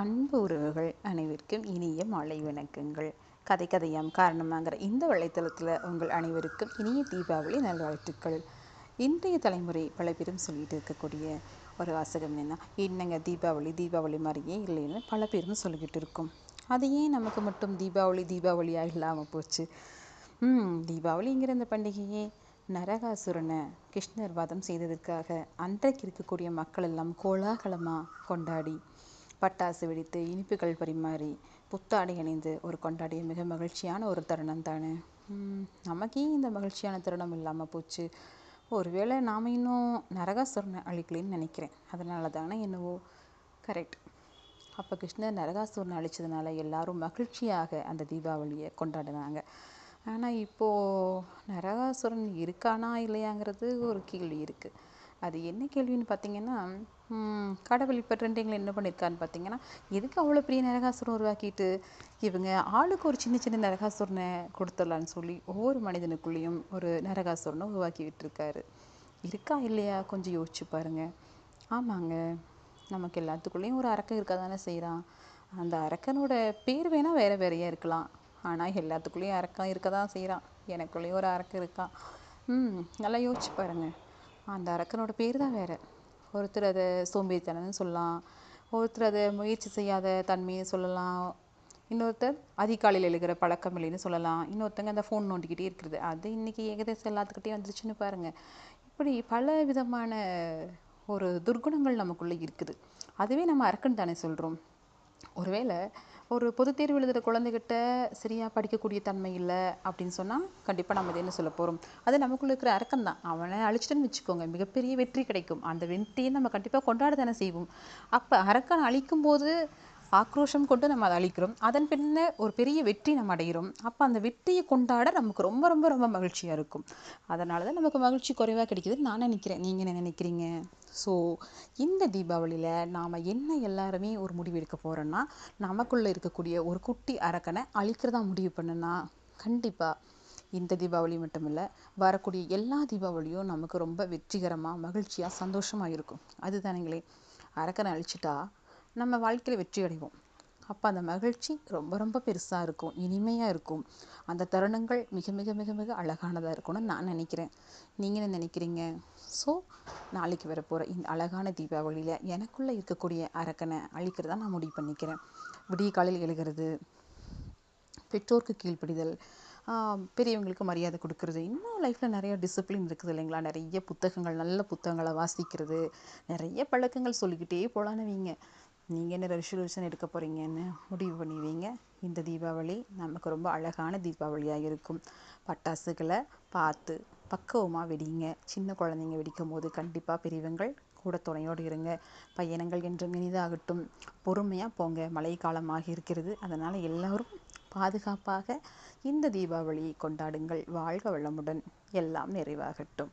அன்பு உறவுகள் அனைவருக்கும் இனிய மாலை வணக்கங்கள். கதை கதையாம் காரணமாகிற இந்த வலைத்தளத்தில் உங்கள் அனைவருக்கும் இனிய தீபாவளி நல்வாழ்த்துக்கள். இன்றைய தலைமுறை பல பேரும் சொல்லிட்டு இருக்கக்கூடிய ஒரு வாசகம் என்னங்க தீபாவளி தீபாவளி மாதிரியே இல்லைன்னு பல பேரும் சொல்லிக்கிட்டு இருக்கோம். அது ஏன் நமக்கு மட்டும் தீபாவளியாக இல்லாமல் போச்சு? தீபாவளிங்கிற இந்த பண்டிகையே நரகாசுரனை கிருஷ்ணர் வதம் செய்ததற்காக அன்றைக்கு இருக்கக்கூடிய மக்கள் எல்லாம் கோலாகலமாக கொண்டாடி பட்டாசு வெடித்து இனிப்புகள் பரிமாறி புத்தாடை அணிந்து ஒரு கொண்டாடிய மிக மகிழ்ச்சியான ஒரு தருணம் தானே. நமக்கே இந்த மகிழ்ச்சியான தருணம் இல்லாமல் போச்சு. ஒருவேளை நாம் இன்னும் நரகாசுரனை அழிக்கலன்னு நினைக்கிறேன். அதனால தானே என்னவோ. கரெக்ட். அப்போ கிருஷ்ணர் நரகாசுரனை அழிச்சதுனால எல்லாரும் மகிழ்ச்சியாக அந்த தீபாவளியை கொண்டாடினாங்க. ஆனால் இப்போது நரகாசுரன் இருக்கானா இல்லையாங்கிறது ஒரு கேள்வி இருக்குது. அது என்ன கேள்வின்னு பார்த்தீங்கன்னா, கடவுள் இப்போ ட்ரெண்டிங்கில் என்ன பண்ணியிருக்கான்னு பார்த்தீங்கன்னா, எதுக்கு அவ்வளோ பெரிய நரகாசுரம் உருவாக்கிட்டு இவங்க ஆளுக்கு ஒரு சின்ன சின்ன நரகாசுரனை கொடுத்துடலான்னு சொல்லி ஒவ்வொரு மனிதனுக்குள்ளேயும் ஒரு நரகாசுரனை உருவாக்கி விட்டுருக்காரு. இருக்கா இல்லையா கொஞ்சம் யோசிச்சு பாருங்கள். ஆமாங்க, நமக்கு எல்லாத்துக்குள்ளேயும் ஒரு அரக்கன் இருக்க தானே செய்கிறான். அந்த அரக்கனோட பேர் வேணால் வேறு வேறையாக இருக்கலாம், ஆனால் எல்லாத்துக்குள்ளேயும் அரக்கன் இருக்க தான் செய்கிறான். எனக்குள்ளேயும் ஒரு அரக்கன் இருக்கான். நல்லா யோசிச்சு பாருங்கள். அந்த அரக்கனோட பேர் தான் வேறு. ஒருத்தர் அதை சோம்பேறித்தனம்னு சொல்லலாம், ஒருத்தர் அதை முயற்சி செய்யாத தன்மையை சொல்லலாம், இன்னொருத்தர் அதிகாலையில் எழுகிற பழக்கம் இல்லைன்னு சொல்லலாம், இன்னொருத்தங்க அந்த ஃபோன் நோண்டிக்கிட்டே இருக்கிறது. அது இன்றைக்கி ஏகதேசம் எல்லாத்துக்கிட்டே வந்துருச்சுன்னு பாருங்கள். இப்படி பல விதமான ஒரு துர்குணங்கள் நமக்குள்ளே இருக்குது. அதுவே நம்ம அரக்கன் தானே சொல்கிறோம். ஒருவேளை ஒரு பொதுத் தேர்வு எழுதுகிற குழந்தைகிட்ட சரியாக படிக்கக்கூடிய தன்மை இல்லை அப்படின்னு சொன்னால் கண்டிப்பாக நம்ம என்ன சொல்ல போகிறோம்? அது நமக்குள்ளே இருக்கிற அரக்கன் தான். அவனை அழிச்சிட்டேன்னு வச்சுக்கோங்க, மிகப்பெரிய வெற்றி கிடைக்கும். அந்த வெற்றியை நம்ம கண்டிப்பாக கொண்டாட தானே செய்வோம். அப்போ அரக்கன் அழிக்கும் போது ஆக்ரோஷம் கொண்டு நம்ம அதை அழிக்கிறோம். அதன் பின்ன ஒரு பெரிய வெற்றி நம்ம அடைகிறோம். அப்போ அந்த வெற்றியை கொண்டாட நமக்கு ரொம்ப ரொம்ப ரொம்ப மகிழ்ச்சியாக இருக்கும். அதனால தான் நமக்கு மகிழ்ச்சி குறைவாக கிடைக்குதுன்னு நான் நினைக்கிறேன். நீங்கள் என்ன நினைக்கிறீங்க? ஸோ இந்த தீபாவளியில் நாம் என்ன எல்லாருமே ஒரு முடிவு எடுக்க போகிறோன்னா, நமக்குள்ளே இருக்கக்கூடிய ஒரு குட்டி அரக்கனை அழிக்கிறதா முடிவு பண்ணுன்னா கண்டிப்பாக இந்த தீபாவளி மட்டும் இல்லை, வரக்கூடிய எல்லா தீபாவளியும் நமக்கு ரொம்ப வெற்றிகரமாக மகிழ்ச்சியாக சந்தோஷமாக இருக்கும். அதுதானுங்களே, அரக்கனை அழிச்சிட்டா நம்ம வாழ்க்கையில் வெற்றி அடைவோம். அப்போ அந்த மகிழ்ச்சி ரொம்ப ரொம்ப பெருசாக இருக்கும், இனிமையாக இருக்கும். அந்த தருணங்கள் மிக மிக மிக மிக அழகானதாக இருக்கும்னு நான் நினைக்கிறேன். நீங்கள் என்ன நினைக்கிறீங்க? ஸோ நாளைக்கு வரப்போகிற இந்த அழகான தீபாவளியில் எனக்குள்ளே இருக்கக்கூடிய அரக்கனை அழிக்கிறதா நான் முடிவு பண்ணிக்கிறேன். விடிய காலையில் எழுகிறது, பெற்றோருக்கு கீழ்ப்படிதல், பெரியவங்களுக்கு மரியாதை கொடுக்கறது, இன்னும் லைஃப்பில் நிறைய டிசிப்ளின் இருக்குது இல்லைங்களா? நிறைய புத்தகங்கள், நல்ல புத்தகங்களை வாசிக்கிறது, நிறைய பழக்கங்கள் சொல்லிக்கிட்டே போகலான்னு வைங்க. நீங்கள் என்ன ரெசல்யூஷன் எடுக்க போகிறீங்கன்னு முடிவு பண்ணுவீங்க. இந்த தீபாவளி நமக்கு ரொம்ப அழகான தீபாவளியாக இருக்கும். பட்டாசுகளை பார்த்து பக்குவமாக வெடிங்க. சின்ன குழந்தைங்க வெடிக்கும் போது கண்டிப்பாக பெரியவங்கள் கூட துணையோடு இருங்க. பயணங்கள் என்றும் இனிதாகட்டும். பொறுமையாக போங்க, மழை காலமாக இருக்கிறது. அதனால் எல்லோரும் பாதுகாப்பாக இந்த தீபாவளி கொண்டாடுங்கள். வாழ்க வளமுடன். எல்லாம் நிறைவாகட்டும்.